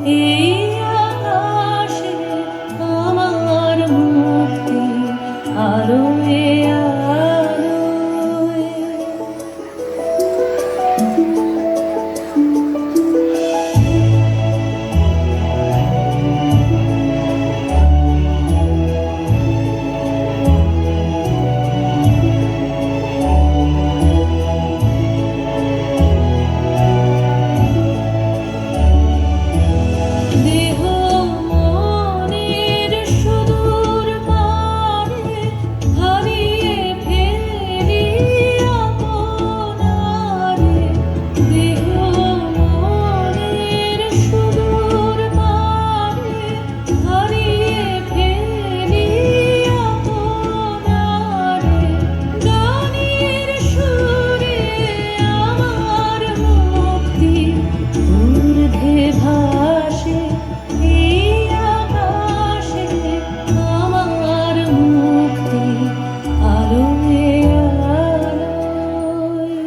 এই আকাশে আমার মুক্তি আলোয় আলোয়। দেহ মনের সুদূর পারে হারিয়ে ফেলি আপনারে। দেহ মনের সুদূর পারে হারিয়ে ফেলি আপনারে। গানের সুরে আমার মুক্তি ঊর্ধ্বে ভাসে, এই আকাশে আমার মুক্তি আলোয় আলোয়।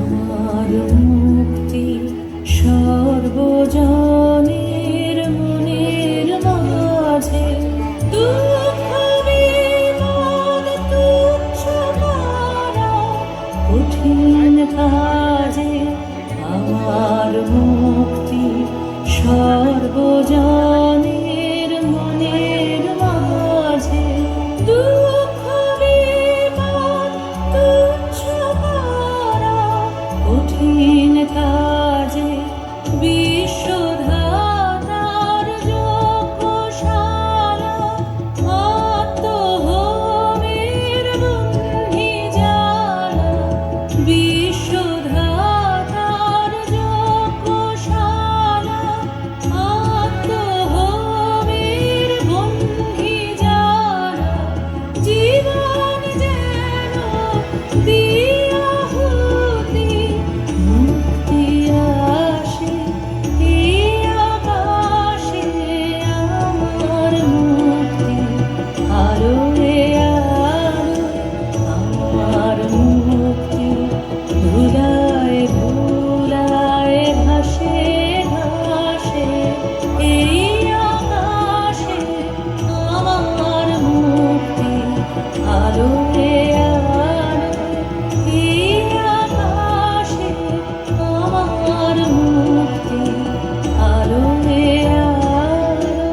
আমার মুক্তি সর্বজনের মনের মাঝে। দুঃখ বিপদ তুচ্ছ করা কঠিন কাজে। আমার মুক্তি সর্বজনের মনের মাঝে। দুঃখ বিপদ তুচ্ছ করা কঠিন কাজে। বিশ্বধাতার যজ্ঞশালা আত্মহোমের বহ্নি জ্বালা। বিশ্বধাতার যজ্ঞশালা আত্মহোমের বহ্নি জ্বালা। জীবন যেন দিয়ে আহুতি মুক্তি আসে, এই আকাশে আমার মুক্তি আলোয় আলোয়। আমার মুক্তি ধুলায় ধুলায় ভাসে ভাসে, এই আকাশে আমার মুক্তি আলোয় আলোয়। এই আকাশে আমার মুক্তি আলোয় আলোয়।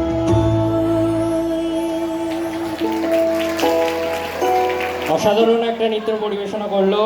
অসাধারণ একটা নৃত্য পরিবেশনা করলো।